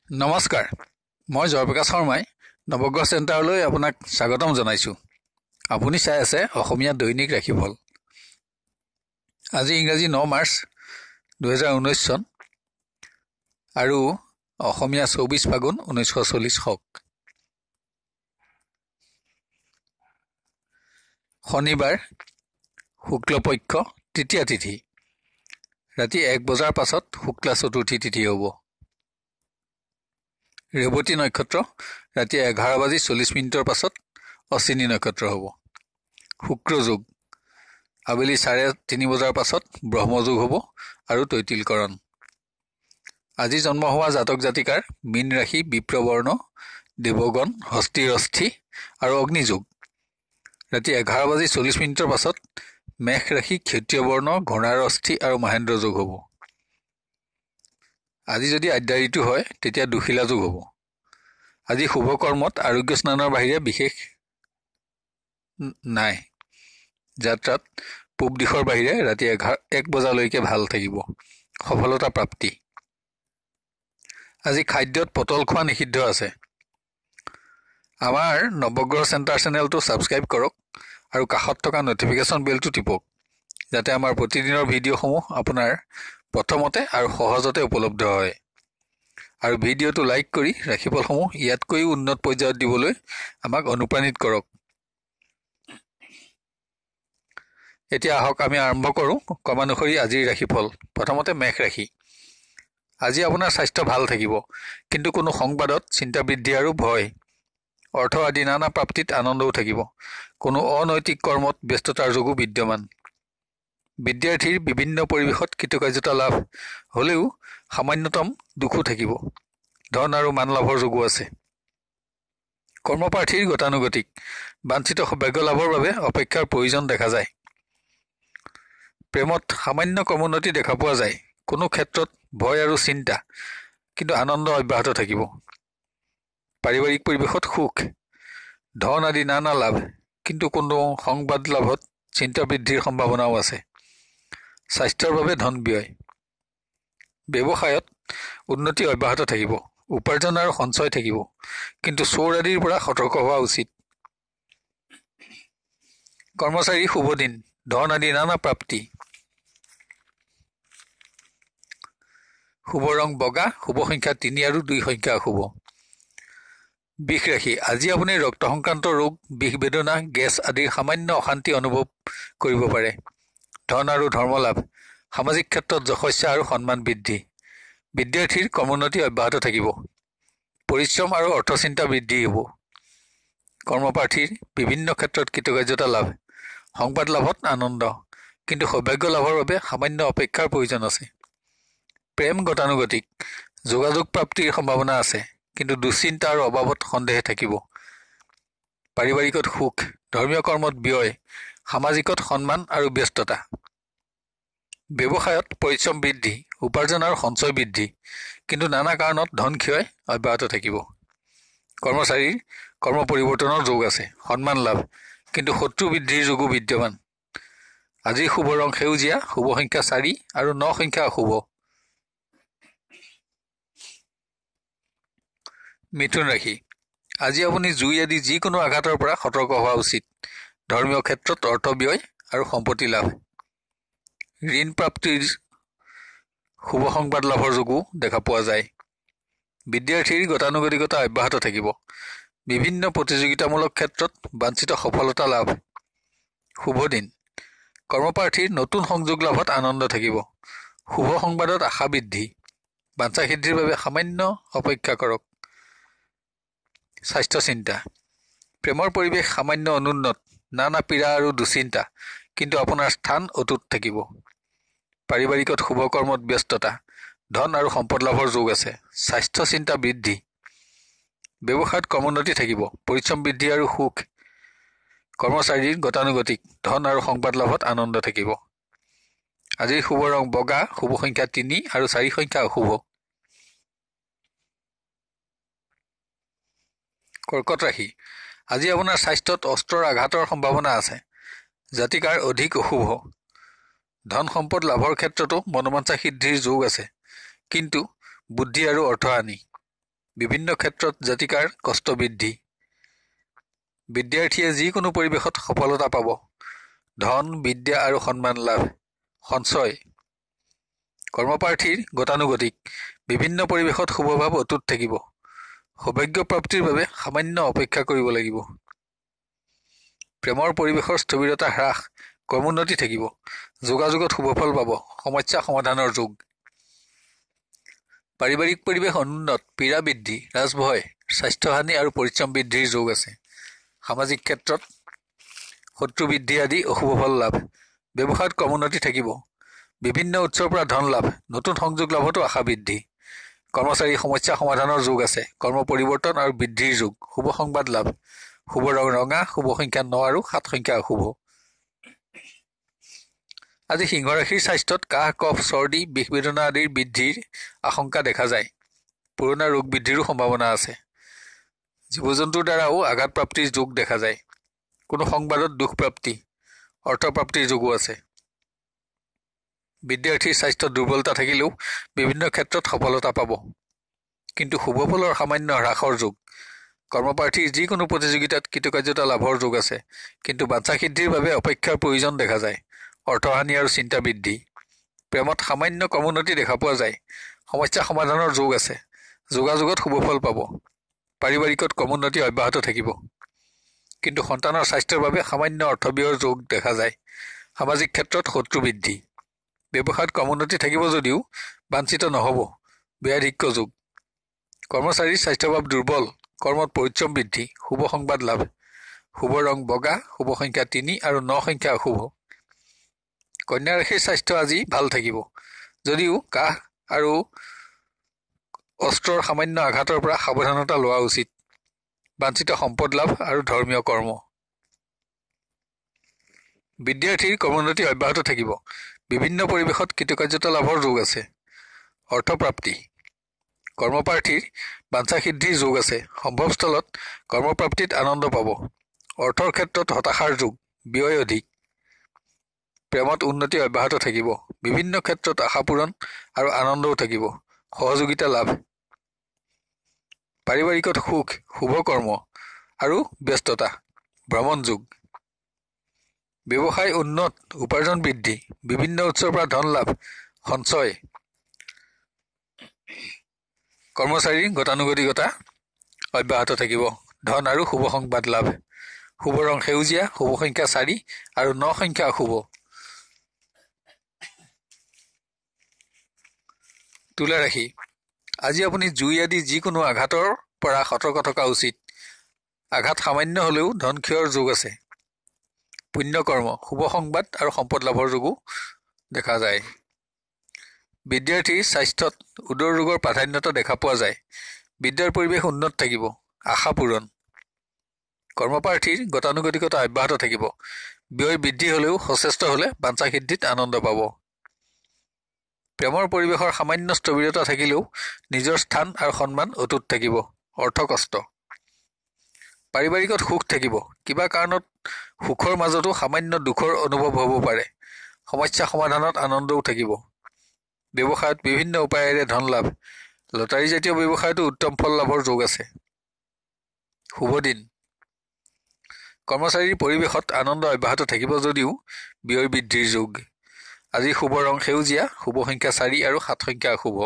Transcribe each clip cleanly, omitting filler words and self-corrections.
নমস্কাৰ, মই জয়প্ৰকাশ শৰ্মাই নৱগ্ৰহ চেণ্টাৰলৈ আপোনাক স্বাগতম জনাইছোঁ। আপুনি চাই আছে অসমীয়া দৈনিক ৰাশিফল। আজি ইংৰাজী 9 মাৰ্চ 2019 চন আৰু অসমীয়া 24 ফাগুন 1940 হওক। শনিবাৰ, শুক্লপক্ষ তৃতীয়া তিথি, ৰাতি 1 বজাৰ পাছত শুক্লা চতুৰ্থী তিথি হ'ব। ৰেৱতী নক্ষত্ৰ ৰাতি 11:40 পাছত অশ্বিনী নক্ষত্ৰ হ'ব। শুক্ৰ যোগ আবেলি 3:30 বজাৰ পাছত ব্ৰহ্মযোগ হ'ব আৰু তৈতিলকৰণ। আজি জন্ম হোৱা জাতক জাতিকাৰ মীন ৰাশি বিপ্ৰবৰ্ণ, দেৱগণ, হস্তিৰস্থি আৰু অগ্নিযোগ। ৰাতি 11:40 পাছত মেষ ৰাশি ক্ষত্ৰিয় বৰ্ণ, ঘোঁৰাৰস্থি আৰু মহেন্দ্ৰ যোগ হ'ব। আজি যদি আদ্যা ঋতু হয় তেতিয়া দুখিলা যোগ হ'ব। আজি শুভ কৰ্মত আৰোগ্য স্নানৰ বাহিৰে বিশেষ নাই। যাত্ৰাত পূব দিশৰ বাহিৰে ৰাতি 1 বজালৈকে ভাল থাকিব। সফলতা প্ৰাপ্তি। আজি খাদ্যত পটল খোৱা নিষিদ্ধ আছে। আমাৰ নৱগ্ৰহ চেণ্টাৰ চেনেলটো ছাবস্ক্ৰাইব কৰক আৰু কাষত থকা নটিফিকেশ্যন বেলটো টিপক, যাতে আমাৰ প্ৰতিদিনৰ ভিডিঅ'সমূহ আপোনাৰ প্ৰথমতে আৰু সহজতে উপলব্ধ হয়। আৰু ভিডিঅ'টো লাইক কৰি ৰাশিফলসমূহ ইয়াতকৈও উন্নত পৰ্যায়ত দিবলৈ আমাক অনুপ্ৰাণিত কৰক। এতিয়া আহক আমি আৰম্ভ কৰোঁ ক্ৰমানুসৰি আজিৰ ৰাশিফল। প্ৰথমতে মেষ ৰাশি। আজি আপোনাৰ স্বাস্থ্য ভাল থাকিব, কিন্তু কোনো সংবাদত চিন্তা বৃদ্ধি আৰু ভয়। অৰ্থ আদি নানা প্ৰাপ্তিত আনন্দও থাকিব। কোনো অনৈতিক কৰ্মত ব্যস্ততাৰ যোগো বিদ্যমান। বিদ্যাৰ্থীৰ বিভিন্ন পৰিৱেশত কৃতকাৰ্যতা লাভ হ'লেও সামান্যতম দুখো থাকিব। ধন আৰু মান লাভৰ যোগো আছে। কৰ্মপ্ৰাৰ্থীৰ গতানুগতিক বাঞ্ছিত সৌভাগ্য লাভৰ বাবে অপেক্ষাৰ প্ৰয়োজন দেখা যায়। প্ৰেমত সামান্য ক্ৰমোন্নতি দেখা পোৱা যায়। কোনো ক্ষেত্ৰত ভয় আৰু চিন্তা, কিন্তু আনন্দ অব্যাহত থাকিব। পাৰিবাৰিক পৰিৱেশত সুখ, ধন আদি নানা লাভ, কিন্তু কোনো সংবাদ লাভত চিন্তা বৃদ্ধিৰ সম্ভাৱনাও আছে। স্বাস্থ্যৰ বাবে ধন ব্যয়। ব্যৱসায়ত উন্নতি অব্যাহত থাকিব। উপাৰ্জন আৰু সঞ্চয় থাকিব, কিন্তু চোৰ আদিৰ পৰা সতৰ্ক হোৱা উচিত। কৰ্মচাৰী শুভ দিন, ধন আদি নানা প্ৰাপ্তি। শুভ ৰং বগা, শুভ সংখ্যা 3 আৰু 2 সংখ্যা শুভ। বিষ ৰাশি। আজি আপুনি ৰক্ত সংক্ৰান্ত ৰোগ, বিষ বেদনা, গেছ আদিৰ সামান্য অশান্তি অনুভৱ কৰিব পাৰে। ধন আৰু ধৰ্মলাভ, সামাজিক ক্ষেত্ৰত যশস্যা আৰু সন্মান বৃদ্ধি। বিদ্যাৰ্থীৰ ক্ৰমোন্নতি অব্যাহত থাকিব। পৰিশ্ৰম আৰু অৰ্থচিন্তা বৃদ্ধি হ'ব। কৰ্মপ্ৰাৰ্থীৰ বিভিন্ন ক্ষেত্ৰত কৃতকাৰ্যতা লাভ। সংবাদ লাভত আনন্দ, কিন্তু সৌভাগ্য লাভৰ বাবে সামান্য অপেক্ষাৰ প্ৰয়োজন আছে। প্ৰেম গতানুগতিক, যোগাযোগ প্ৰাপ্তিৰ সম্ভাৱনা আছে, কিন্তু দুশ্চিন্তা আৰু অভাৱত সন্দেহে থাকিব। পাৰিবাৰিকত সুখ, ধৰ্মীয় কৰ্মত ব্যয়, সামাজিকত সন্মান আৰু ব্যস্ততা। ব্যৱসায়ত পৰিশ্ৰম বৃদ্ধি, উপাৰ্জন আৰু সঞ্চয় বৃদ্ধি, কিন্তু নানা কাৰণত ধন ক্ষয় অব্যাহত থাকিব। কৰ্মচাৰীৰ কৰ্ম পৰিৱৰ্তনৰ যোগ আছে। সন্মান লাভ, কিন্তু শত্ৰু বৃদ্ধিৰ যোগো বিদ্যমান। আজি শুভ ৰং সেউজীয়া, শুভ সংখ্যা 4 আৰু 9 সংখ্যা অশুভ। মিথুন ৰাশি। আজি আপুনি জুই আদি যিকোনো আঘাতৰ পৰা সতৰ্ক হোৱা উচিত। ধৰ্মীয় ক্ষেত্ৰত অৰ্থ ব্যয় আৰু সম্পত্তি লাভ। ঋণ প্ৰাপ্তিৰ শুভ সংবাদ লাভৰ যোগো দেখা পোৱা যায়। বিদ্যাৰ্থীৰ গতানুগতিকতা অব্যাহত থাকিব। বিভিন্ন প্ৰতিযোগিতামূলক ক্ষেত্ৰত বাঞ্ছিত সফলতা লাভ। শুভ দিন। কৰ্মপ্ৰাৰ্থীৰ নতুন সংযোগ লাভত আনন্দ থাকিব। শুভ সংবাদত আশা বৃদ্ধি। বাঞ্ছা সিদ্ধিৰ বাবে সামান্য অপেক্ষা কৰক। স্বাস্থ্য চিন্তা। প্ৰেমৰ পৰিৱেশ সামান্য অনুন্নত, নানা পীড়া আৰু দুশ্চিন্তা, কিন্তু আপোনাৰ স্থান অটুট থাকিব। পাৰিবাৰিকত শুভ কৰ্মত ব্যস্ততা, ধন আৰু সম্পদ লাভৰ যোগ আছে। স্বাস্থ্য চিন্তা বৃদ্ধি। ব্যৱসায়ত ক্ৰমোন্নতি থাকিব। পৰিশ্ৰম বৃদ্ধি আৰু সুখ। কৰ্মচাৰীৰ গতানুগতিক, ধন আৰু সংবাদ লাভত আনন্দ থাকিব। আজিৰ শুভ ৰং বগা, শুভ সংখ্যা 3 আৰু 4 সংখ্যা অশুভ। কৰ্কট ৰাশি। আজি আপোনাৰ স্বাস্থ্যত অস্ত্ৰৰ আঘাতৰ সম্ভাৱনা আছে। জাতিকাৰ অধিক অশুভ। ধন সম্পদ লাভৰ ক্ষেত্ৰতো মনোবাঞ্ছা সিদ্ধিৰ যোগ আছে, কিন্তু বুদ্ধি আৰু অৰ্থহানি। বিভিন্ন ক্ষেত্ৰত জাতিকাৰ কষ্ট বৃদ্ধি। বিদ্যাৰ্থীয়ে যিকোনো পৰিৱেশত সফলতা পাব। ধন, বিদ্যা আৰু সন্মান লাভ। সঞ্চয়। কৰ্মপ্ৰাৰ্থীৰ গতানুগতিক। বিভিন্ন পৰিৱেশত শুভভাৱ অটুট থাকিব। সৌভাগ্য প্ৰাপ্তিৰ বাবে সামান্য অপেক্ষা কৰিব লাগিব। প্ৰেমৰ পৰিৱেশৰ স্থবিৰতা হ্ৰাস, কৰ্মোন্নতি থাকিব। যোগাযোগত শুভফল পাব। সমস্যা সমাধানৰ যোগ। পাৰিবাৰিক পৰিৱেশ অনুন্নত, পীড়া বৃদ্ধি, ৰাজভয়, স্বাস্থ্যহানি আৰু পৰিশ্ৰম বৃদ্ধিৰ যোগ আছে। সামাজিক ক্ষেত্ৰত শত্ৰু বৃদ্ধি আদি অশুভ ফল লাভ। ব্যৱসায়ত কৰ্মোন্নতি থাকিব। বিভিন্ন উৎসৰ পৰা ধন লাভ, নতুন সংযোগ লাভতো আশা বৃদ্ধি। কৰ্মচাৰী সমস্যা সমাধানৰ যোগ আছে। কৰ্ম পৰিৱৰ্তন আৰু বৃদ্ধিৰ যোগ। শুভ সংবাদ লাভ। শুভ ৰং ৰঙা, শুভ সংখ্যা 9 আৰু 7 সংখ্যা অশুভ। আজি সিংহ ৰাশিৰ স্বাস্থ্যত কাহ, কফ, চৰ্দি, বিষ বেদনা আদিৰ বৃদ্ধিৰ আশংকা দেখা যায়। পুৰণা ৰোগ বৃদ্ধিৰো সম্ভাৱনা আছে। জীৱ-জন্তুৰ দ্বাৰাও আঘাত প্ৰাপ্তিৰ যোগ দেখা যায়। কোনো সংবাদত দুখ প্ৰাপ্তি, অৰ্থপ্ৰাপ্তিৰ যোগো আছে। বিদ্যাৰ্থীৰ স্বাস্থ্যত দুৰ্বলতা থাকিলেও বিভিন্ন ক্ষেত্ৰত সফলতা পাব। কিন্তু শুভফলৰ সামান্য হ্ৰাসৰ যোগ। কৰ্মপ্ৰাৰ্থীৰ যিকোনো প্ৰতিযোগিতাত কৃতকাৰ্যতা লাভৰ যোগ আছে। কিন্তু বাঞ্ছা সিদ্ধিৰ বাবে অপেক্ষাৰ প্ৰয়োজন দেখা যায়। অৰ্থহানি আৰু চিন্তা বৃদ্ধি। প্ৰেমত সামান্য কৰ্মোন্নতি দেখা পোৱা যায়। সমস্যা সমাধানৰ যোগ আছে। যোগাযোগত শুভফল পাব। পাৰিবাৰিকত কৰ্মোন্নতি অব্যাহত থাকিব। কিন্তু সন্তানৰ স্বাস্থ্যৰ বাবে সামান্য অৰ্থব্যয়ৰ যোগ দেখা যায়। সামাজিক ক্ষেত্ৰত শত্ৰু বৃদ্ধি। ব্যৱসায়ত কৰ্মোন্নতি থাকিব যদিও বাঞ্ছিত নহ'ব। ব্যাধিক্য যোগ। কৰ্মচাৰীৰ স্বাস্থ্যভাৱ দুৰ্বল, কৰ্মত পৰিশ্ৰম বৃদ্ধি, শুভ সংবাদ লাভ। শুভ ৰং বগা, শুভ সংখ্যা 3 আৰু 9 সংখ্যা অশুভ। কন্যা ৰাশিৰ স্বাস্থ্য আজি ভাল থাকিব, যদিও কাহ আৰু অস্ত্ৰৰ সামান্য আঘাতৰ পৰা সাৱধানতা লোৱা উচিত। বাঞ্ছিত সম্পদ লাভ আৰু ধৰ্মীয় কৰ্ম। বিদ্যাৰ্থীৰ কৰ্মোন্নতি অব্যাহত থাকিব। বিভিন্ন পৰিৱেশত কৃতকাৰ্যতা লাভৰ যোগ আছে। অৰ্থপ্ৰাপ্তি। কৰ্মপ্ৰাৰ্থীৰ বাঞ্ছা সিদ্ধিৰ যোগ আছে। সম্ভৱস্থলত কৰ্মপ্ৰাপ্তিত আনন্দ পাব। অৰ্থৰ ক্ষেত্ৰত হতাশাৰ যোগ, ব্যয় অধিক। প্ৰেমত উন্নতি অব্যাহত থাকিব। বিভিন্ন ক্ষেত্ৰত আশা পূৰণ আৰু আনন্দও থাকিব। সহযোগিতা লাভ। পাৰিবাৰিকত সুখ, শুভ কৰ্ম আৰু ব্যস্ততা। ভ্ৰমণ যোগ। ব্যৱসায় উন্নত, উপাৰ্জন বৃদ্ধি, বিভিন্ন উৎসৰ পৰা ধন লাভ, সঞ্চয়। কৰ্মচাৰীৰ গতানুগতিকতা অব্যাহত থাকিব। ধন আৰু শুভ সংবাদ লাভ। শুভ ৰং সেউজীয়া, শুভ সংখ্যা 4 আৰু 9 সংখ্যা অশুভ। তুলা ৰাশি। আজি আপুনি জুই আদি যিকোনো আঘাতৰ পৰা সতৰ্ক থকা উচিত। আঘাত সামান্য হ'লেও ধন ক্ষয়ৰ যোগ আছে। পুণ্যকৰ্ম, শুভ সংবাদ আৰু সম্পদ লাভৰ যোগো দেখা যায়। বিদ্যাৰ্থীৰ স্বাস্থ্যত উদৰ ৰোগৰ প্ৰাধান্যতা দেখা পোৱা যায়। বিদ্যাৰ পৰিৱেশ উন্নত থাকিব। আশা পূৰণ। কৰ্মপ্ৰাৰ্থীৰ গতানুগতিকতা অব্যাহত থাকিব। ব্যয় বৃদ্ধি হ'লেও সচেষ্ট হ'লে বাঞ্ছা সিদ্ধিত আনন্দ পাব। প্ৰেমৰ পৰিৱেশৰ সামান্য স্থবিৰতা থাকিলেও নিজৰ স্থান আৰু সন্মান অটুট থাকিব। অৰ্থ কষ্ট। পাৰিবাৰিকত সুখ থাকিব। কিবা কাৰণত সুখৰ মাজতো সামান্য দুখৰ অনুভৱ হ'ব পাৰে। সমস্যা সমাধানত আনন্দও থাকিব। ব্যৱসায়ত বিভিন্ন উপায়েৰে ধন লাভ। লটাৰীজাতীয় ব্যৱসায়তো উত্তম ফল লাভৰ যোগ আছে। শুভ দিন। কৰ্মচাৰীৰ পৰিৱেশত আনন্দ অব্যাহত থাকিব যদিও ব্যয় বৃদ্ধিৰ যোগ। আজি শুভ ৰং সেউজীয়া, শুভ সংখ্যা 4 আৰু 7 সংখ্যা অশুভ।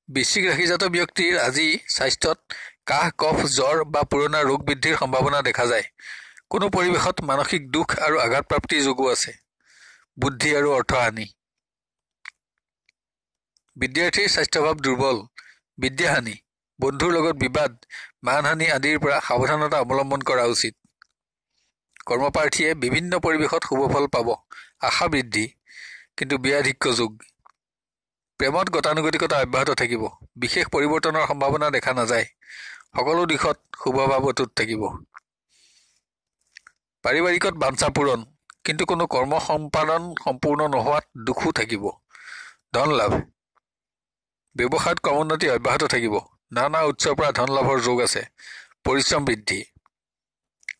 বৃশ্চিক ৰাশিজাত ব্যক্তিৰ আজি স্বাস্থ্যত কাহ, কফ, জ্বৰ বা পুৰণা ৰোগ বৃদ্ধিৰ সম্ভাৱনা দেখা যায়। কোনো পৰিৱেশত মানসিক দুখ আৰু আঘাতপ্ৰাপ্তিৰ যোগো আছে। বুদ্ধি আৰু অৰ্থহানি। বিদ্যাৰ্থীৰ স্বাস্থ্যভাৱ দুৰ্বল, বিদ্যাহানি, বন্ধুৰ লগত বিবাদ, মানহানি আদিৰ পৰা সাৱধানতা অৱলম্বন কৰা উচিত। কৰ্মপ্ৰাৰ্থীয়ে বিভিন্ন পৰিৱেশত শুভফল পাব। আশা বৃদ্ধি, কিন্তু ব্যাধিক্য যোগ। প্ৰেমত গতানুগতিকতা অব্যাহত থাকিব। বিশেষ পৰিৱৰ্তনৰ সম্ভাৱনা দেখা নাযায়। সকলো দিশত শুভভাৱ অটুট থাকিব। পাৰিবাৰিকত বাঞ্ছা পূৰণ, কিন্তু কোনো কৰ্ম সম্পাদন সম্পূৰ্ণ নোহোৱাত দুখো থাকিব। ধন লাভ। ব্যৱসায়ত কৰ্মোন্নতি অব্যাহত থাকিব। নানা উৎসৰ পৰা ধন লাভৰ যোগ আছে। পৰিশ্ৰম বৃদ্ধি।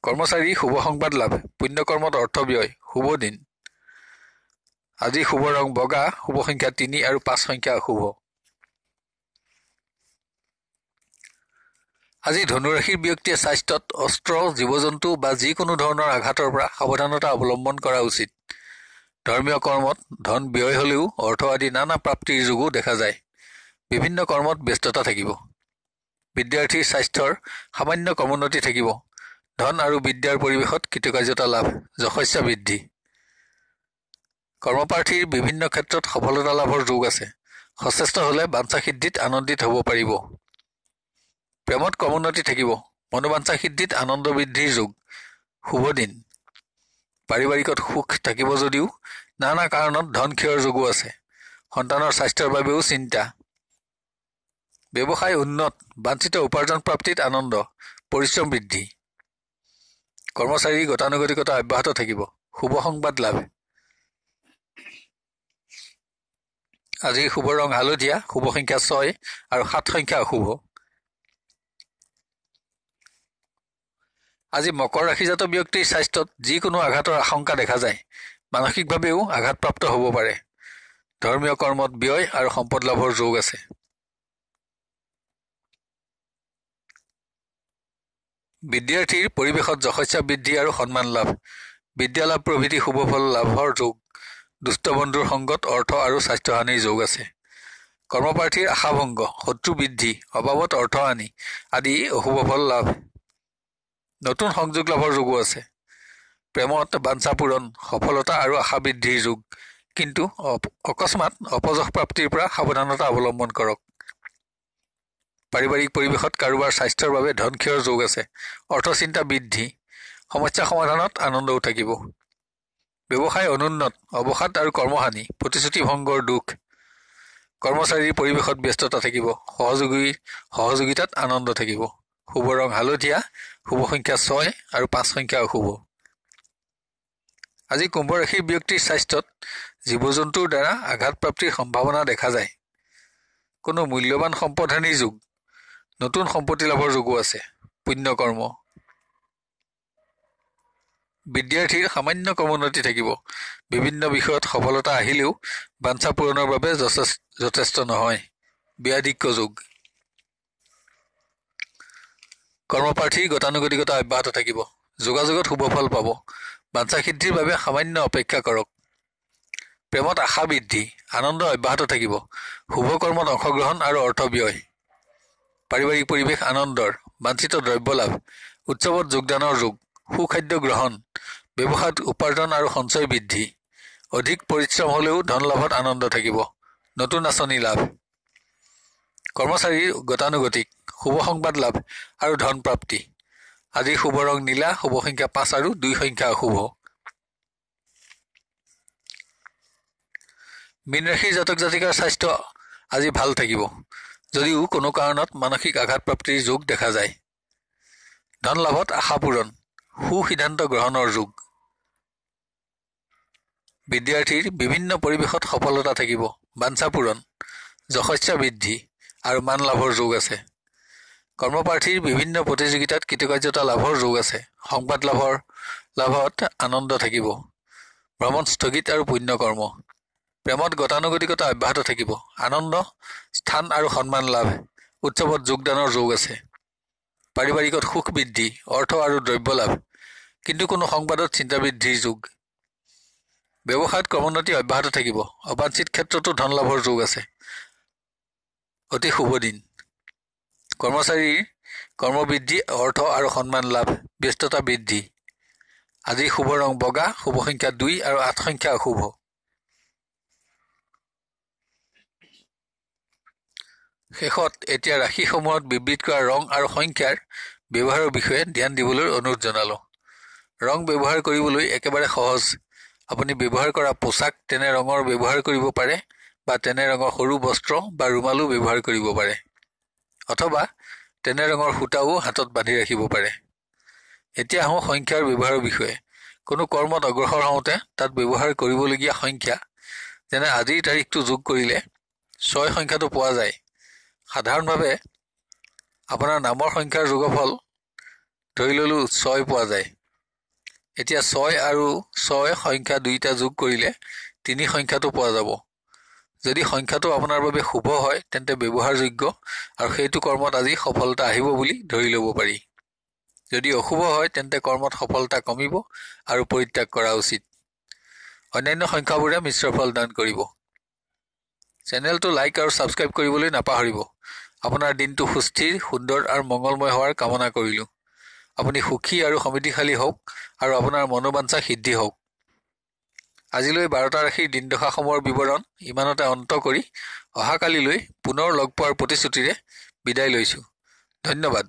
কৰ্মচাৰী শুভ সংবাদ লাভ। পুণ্যকৰ্মত অৰ্থ ব্যয়। শুভ দিন। আজি শুভ ৰং বগা, শুভ সংখ্যা 3 আৰু 5 সংখ্যা অশুভ। আজি ধনুৰাশিৰ ব্যক্তিয়ে স্বাস্থ্যত অস্ত্ৰ, জীৱ-জন্তু বা যিকোনো ধৰণৰ আঘাতৰ পৰা সাৱধানতা অৱলম্বন কৰা উচিত। ধৰ্মীয় কৰ্মত ধন ব্যয় হলেও অৰ্থ আদি নানা প্ৰাপ্তিৰ যোগো দেখা যায়। বিভিন্ন কৰ্মত ব্যস্ততা থাকিব। বিদ্যাৰ্থীৰ স্বাস্থ্যৰ সামান্য ক্ৰমোন্নতি থাকিব। ধন আৰু বিদ্যাৰ পৰিৱেশত কৃতকাৰ্যতা লাভ, যশস্যা বৃদ্ধি। কৰ্মপ্ৰাৰ্থীৰ বিভিন্ন ক্ষেত্ৰত সফলতা লাভৰ যোগ আছে। সচেষ্ট হলে বাঞ্ছা সিদ্ধিত আনন্দিত হ'ব পাৰিব। প্ৰেমত ক্ৰমোন্নতি থাকিব। মনোবাঞ্ছা সিদ্ধিত আনন্দ বৃদ্ধিৰ যোগ, শুভ দিন। পাৰিবাৰিকত সুখ থাকিব যদিও নানা কাৰণত ধন ক্ষয়ৰ যোগো আছে। সন্তানৰ স্বাস্থ্যৰ বাবেও চিন্তা। ব্যৱসায় উন্নত, বাঞ্ছিত উপাৰ্জন প্ৰাপ্তিত আনন্দ, পৰিশ্ৰম বৃদ্ধি। কৰ্মচাৰীৰ গতানুগতিকতা অব্যাহত থাকিব। শুভ সংবাদ লাভ। আজিৰ শুভ ৰং হালধীয়া, শুভ সংখ্যা 6 আৰু 7 সংখ্যা অশুভ। আজি মকৰ ৰাশিজাত ব্যক্তিৰ স্বাস্থ্যত যিকোনো আঘাতৰ আশংকা দেখা যায়। মানসিকভাৱেও আঘাতপ্ৰাপ্ত হ'ব পাৰে। ধৰ্মীয় কৰ্মত ব্যয় আৰু সম্পদ লাভৰ যোগ আছে। বিদ্যাৰ্থীৰ পৰিৱেশত যশস্যা বৃদ্ধি আৰু সন্মান লাভ। বিদ্যালাভ প্ৰভৃতি শুভ ফল লাভৰ যোগ। দুষ্ট বন্ধুৰ সংগত অৰ্থ আৰু স্বাস্থ্যহানিৰ যোগ আছে। কৰ্মপ্ৰাৰ্থীৰ আশাভংগ, শত্ৰু বৃদ্ধি, অবাবত অৰ্থ হানি আদি অশুভ ফল লাভ। নতুন সংযোগ লাভৰ যোগো আছে। প্ৰেমত বাঞ্ছা পূৰণ, সফলতা আৰু আশা বৃদ্ধিৰ যোগ। কিন্তু অকস্মাৎ অপযশ প্ৰাপ্তিৰ পৰা সাৱধানতা অৱলম্বন কৰক। পাৰিবাৰিক পৰিৱেশত কাৰোবাৰ স্বাস্থ্যৰ বাবে ধন ক্ষয়ৰ যোগ আছে। অৰ্থচিন্তা বৃদ্ধি। সমস্যা সমাধানত আনন্দও থাকিব। ব্যৱসায় অনুন্নত, অৱসাদ আৰু কৰ্মহানি, প্ৰতিশ্ৰুতি ভংগৰ দুখ। কৰ্মচাৰীৰ পৰিৱেশত ব্যস্ততা থাকিব। সহযোগিতাত আনন্দ থাকিব। শুভ ৰং হালধীয়া, শুভ সংখ্যা 6 আৰু 5 সংখ্যা অশুভ। আজি কুম্ভ ৰাশিৰ ব্যক্তিৰ স্বাস্থ্যত জীৱ-জন্তুৰ দ্বাৰা আঘাতপ্ৰাপ্তিৰ সম্ভাৱনা দেখা যায়। কোনো মূল্যৱান সম্পদ হানিৰ যোগ। নতুন সম্পত্তি লাভৰ যোগো আছে। পুণ্য কৰ্ম। বিদ্যাৰ্থীৰ সামান্য ক্ৰমোন্নতি থাকিব। বিভিন্ন বিষয়ত সফলতা আহিলেও বাঞ্ছা পূৰণৰ বাবে যথেষ্ট নহয়। ব্যাধিক্য যোগ। কৰ্মপ্ৰাৰ্থীৰ গতানুগতিকতা অব্যাহত থাকিব। যোগাযোগত শুভ ফল পাব। বাঞ্ছা সিদ্ধিৰ বাবে সামান্য অপেক্ষা কৰক। প্ৰেমত আশা বৃদ্ধি, আনন্দ অব্যাহত থাকিব। শুভ কৰ্মত অংশগ্ৰহণ আৰু অৰ্থ ব্যয়। পাৰিবাৰিক পৰিৱেশ আনন্দৰ, বাঞ্ছিত দ্ৰব্য লাভ, উৎসৱত যোগদানৰ যোগ, সুখাদ্য গ্ৰহণ। ব্যৱসায়ত উপাৰ্জন আৰু সঞ্চয় বৃদ্ধি। অধিক পৰিশ্ৰম হলেও ধন লাভত আনন্দ থাকিব। নতুন আঁচনি লাভ। কৰ্মচাৰীৰ গতানুগতিক, শুভ সংবাদ লাভ আৰু ধন প্ৰাপ্তি। আজিৰ শুভ ৰং নীলা, শুভ সংখ্যা 5 আৰু 2 সংখ্যা অশুভ। মীন ৰাশিৰ জাতক জাতিকাৰ স্বাস্থ্য আজি ভাল থাকিব, যদিও কোনো কাৰণত মানসিক আঘাতপ্ৰাপ্তিৰ যোগ দেখা যায়। ধন লাভত আশা পূৰণ, সিদ্ধান্ত গ্ৰহণৰ যোগ। বিদ্যাৰ্থীৰ বিভিন্ন পৰিৱেশত সফলতা থাকিব। বাঞ্ছা পূৰণ, যশস্যা বৃদ্ধি আৰু মান লাভৰ যোগ আছে। কৰ্মপ্ৰাৰ্থীৰ বিভিন্ন প্ৰতিযোগিতাত কৃতকাৰ্যতা লাভৰ যোগ আছে। সংবাদ লাভত আনন্দ থাকিব। ভ্ৰমণ স্থগিত আৰু পুণ্য কৰ্ম। প্ৰেমত গতানুগতিকতা অব্যাহত থাকিব। আনন্দ, স্থান আৰু সন্মান লাভ। উৎসৱত যোগদানৰ যোগ আছে। পাৰিবাৰিকত সুখ বৃদ্ধি, অৰ্থ আৰু দ্ৰব্য লাভ। কিন্তু কোনো সংবাদত চিন্তা বৃদ্ধিৰ যোগ। ব্যৱসায়ত ক্ৰমোন্নতি অব্যাহত থাকিব। অবাঞ্ছিত ক্ষেত্ৰতো ধন লাভৰ যোগ আছে। অতি শুভ দিন। কৰ্মচাৰীৰ কৰ্মবৃদ্ধি, অৰ্থ আৰু সন্মান লাভ, ব্যস্ততা বৃদ্ধি। আজি শুভ ৰং বগা, শুভ সংখ্যা 2 আৰু 8 সংখ্যা অশুভ। শেষত এতিয়া ৰাশিসমূহত বিবৃত কৰা ৰং আৰু সংখ্যাৰ ব্যৱহাৰৰ বিষয়ে ধ্যান দিবলৈ অনুৰোধ জনালো। ৰং ব্যৱহাৰ কৰিবলৈ একেবাৰে সহজ। আপুনি ব্যৱহাৰ কৰা পোছাক তেনে ৰঙৰ ব্যৱহাৰ কৰিব পাৰে বা তেনে ৰঙৰ সৰু বস্ত্ৰ বা ৰুমালো ব্যৱহাৰ কৰিব পাৰে, অথবা তেনে ৰঙৰ সূতাও হাতত বান্ধি ৰাখিব পাৰে। এতিয়া আহোঁ সংখ্যাৰ ব্যৱহাৰৰ বিষয়ে। কোনো কৰ্মত অগ্ৰসৰ হওঁতে তাত ব্যৱহাৰ কৰিবলগীয়া সংখ্যা, যেনে আজিৰ তাৰিখটো যোগ কৰিলে 6 সংখ্যাটো পোৱা যায়। সাধাৰণভাৱে আপোনাৰ নামৰ সংখ্যাৰ যোগফল ধৰি ললো 6 পোৱা যায়। এতিয়া 6 আৰু 6 সংখ্যা দুইটা যোগ কৰিলে 3 সংখ্যাটো পোৱা যাব। যদি সংখ্যাটো আপোনাৰ বাবে শুভ হয় তেন্তে ব্যৱহাৰযোগ্য আৰু সেইটো কৰ্মত আজি সফলতা আহিব বুলি ধৰি ল'ব পাৰি। যদি অশুভ হয় তেন্তে কৰ্মত সফলতা কমিব আৰু পৰিত্যাগ কৰা উচিত। অন্যান্য সংখ্যাবোৰে মিশ্ৰ ফল দান কৰিব। চেনেলটো লাইক আৰু ছাবস্ক্ৰাইব কৰিবলৈ নাপাহৰিব। আপোনাৰ দিনটো সুস্থিৰ, সুন্দৰ আৰু মংগলময় হোৱাৰ কামনা কৰিলোঁ। আপুনি সুখী আৰু সমৃদ্ধিশালী হওক আৰু আপোনাৰ মনোবাঞ্ছা সিদ্ধি হওক। আজিলৈ 12টা ৰাশিৰ দিনদশাসমূহৰ বিৱৰণ ইমানতে অন্ত কৰি অহাকালিলৈ পুনৰ লগ পোৱাৰ প্ৰতিশ্ৰুতিৰে বিদায় লৈছোঁ। ধন্যবাদ।